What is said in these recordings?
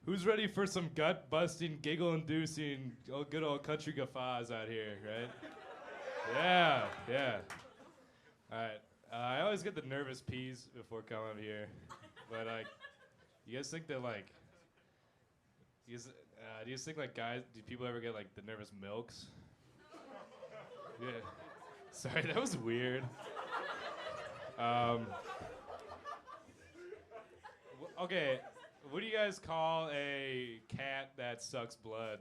Who's ready for some gut-busting, giggle-inducing, good old country guffaws out here, right? Yeah, yeah. All right. I always get the nervous peas before coming here, but you guys think that do you guys think like guys? Do people ever get like the nervous milks? Yeah. Sorry, that was weird. Um, okay, what do you guys call a cat that sucks blood?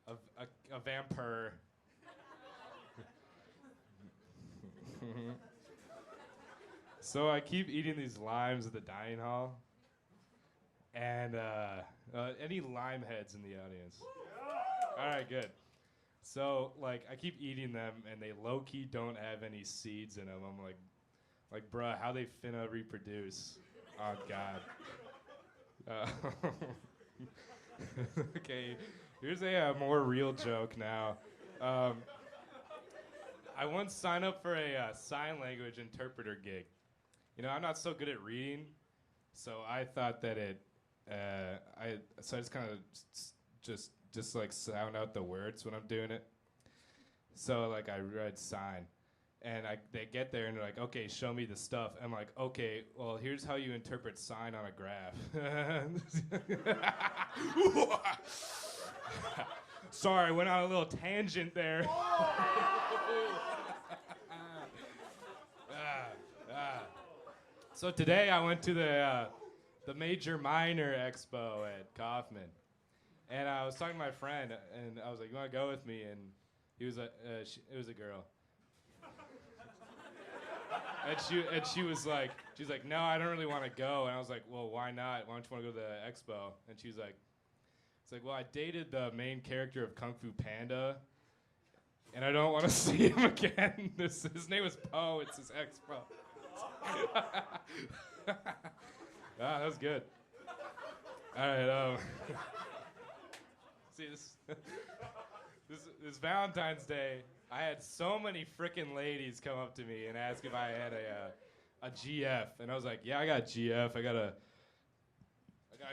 A vampire. So I keep eating these limes at the dining hall, and any lime heads in the audience? All right, good. So like I keep eating them, and they low key don't have any seeds in them. I'm like, bruh, how they finna reproduce? Oh God. Uh, okay, here's a more real joke now. Um, I once signed up for a sign language interpreter gig. You know, I'm not so good at reading, so I thought that so I just kind of just like sound out the words when I'm doing it. So like I read sign, and they get there and they're like, okay, show me the stuff. I'm like, okay, well here's how you interpret sign on a graph. Sorry, I went on a little tangent there. So today I went to the Major Minor Expo at Kaufman, and I was talking to my friend, and I was like, "You want to go with me?" And he was it was a girl, and she was like, "No, I don't really want to go." And I was like, "Well, why not? Why don't you want to go to the expo?" And she's like, "It's like, well, I dated the main character of Kung Fu Panda, and I don't want to see him again. His name was Poe. It's his expo." That was good. All right. See this Valentine's Day, I had so many freaking ladies come up to me and ask if I had a GF, and I was like, yeah, I got GF. I got a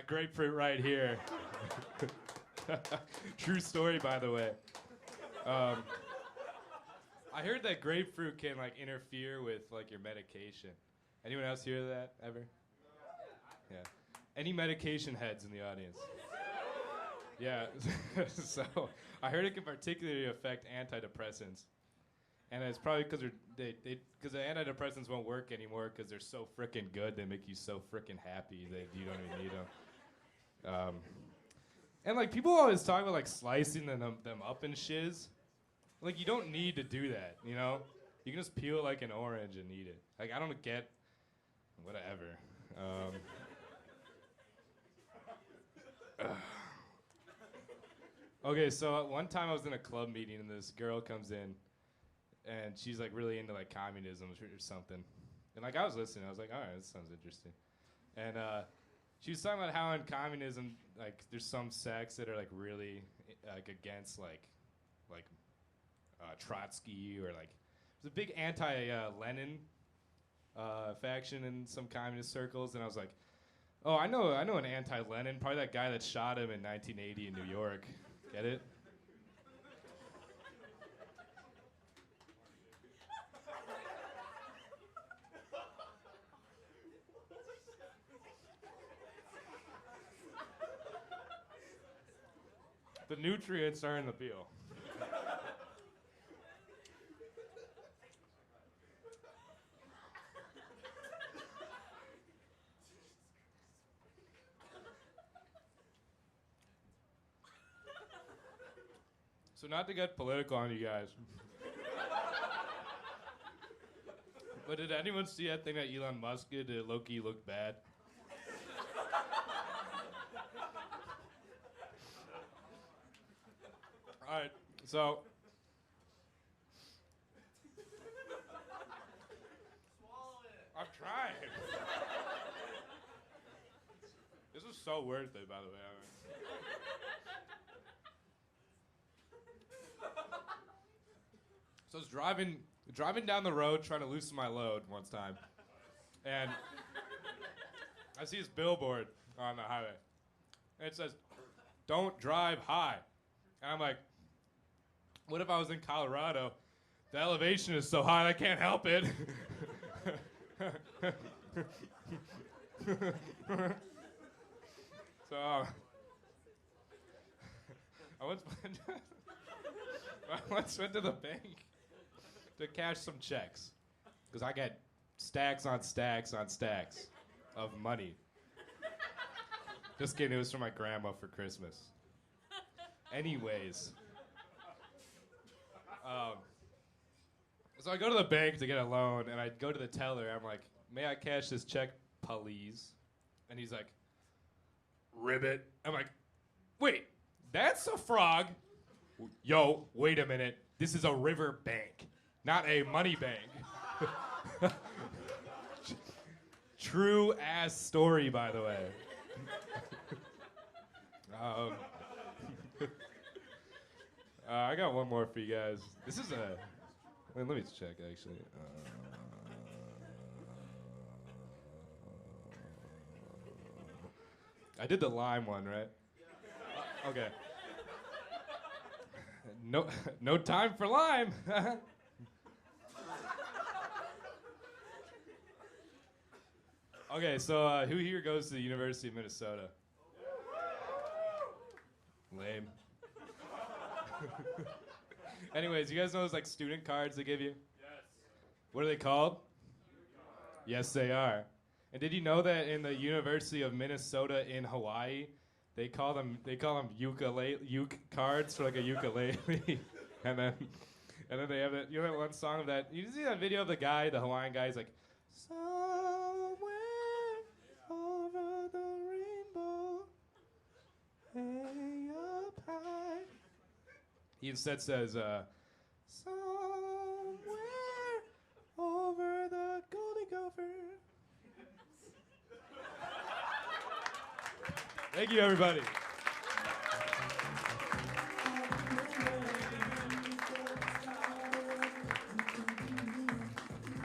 grapefruit right here. True story, by the way. I heard that grapefruit can like interfere with like your medication. Anyone else hear that ever? Yeah. Any medication heads in the audience? Yeah. So I heard it can particularly affect antidepressants, and it's probably because because the antidepressants won't work anymore because they're so freaking good. They make you so freaking happy that you don't even need them. And like people always talk about like slicing them up in shiz. Like, you don't need to do that, you know? You can just peel it like an orange and eat it. Like, I don't get... Whatever. Okay, so one time I was in a club meeting, and this girl comes in, and she's, like, really into, like, communism or something. And, like, I was listening. I was like, all right, this sounds interesting. And she was talking about how in communism, like, there's some sects that are, like, really, like, against, like Trotsky, or like there's a big anti-Lenin faction in some communist circles, and I was like, oh, I know an anti-Lenin, probably that guy that shot him in 1980 in New York. Get it? The nutrients are in the peel. So not to get political on you guys, but did anyone see that thing that Elon Musk did that Loki looked bad? All right, so I'm trying. This is so worth it, by the way. So I was driving down the road trying to loosen my load one time, and I see this billboard on the highway. And it says, "Don't drive high." And I'm like, what if I was in Colorado? The elevation is so high I can't help it. So I once went to the bank to cash some checks because I got stacks on stacks on stacks of money. Just kidding, it was from my grandma for Christmas. Anyways. So I go to the bank to get a loan, and I go to the teller. I'm like, "May I cash this check, please?" And he's like, "Ribbit." I'm like, "Wait, that's a frog." "Yo, wait a minute. This is a river bank, not a money bank." True ass story, by the way. I got one more for you guys. This is a. Let me check, actually. I did the lime one, right? Okay. No time for lime. Okay, so who here goes to the University of Minnesota? Lame. Anyways, you guys know those like student cards they give you? Yes. What are they called? Yes, they are. And did you know that in the University of Minnesota in Hawaii, they call them uke cards for like a ukulele, and then they have that. You know that one song of that? You see that video of the guy, the Hawaiian guy? He's like, "Somewhere over the rainbow, way up high." He instead says, "Somewhere over the Goldie Gopher." Thank you, everybody.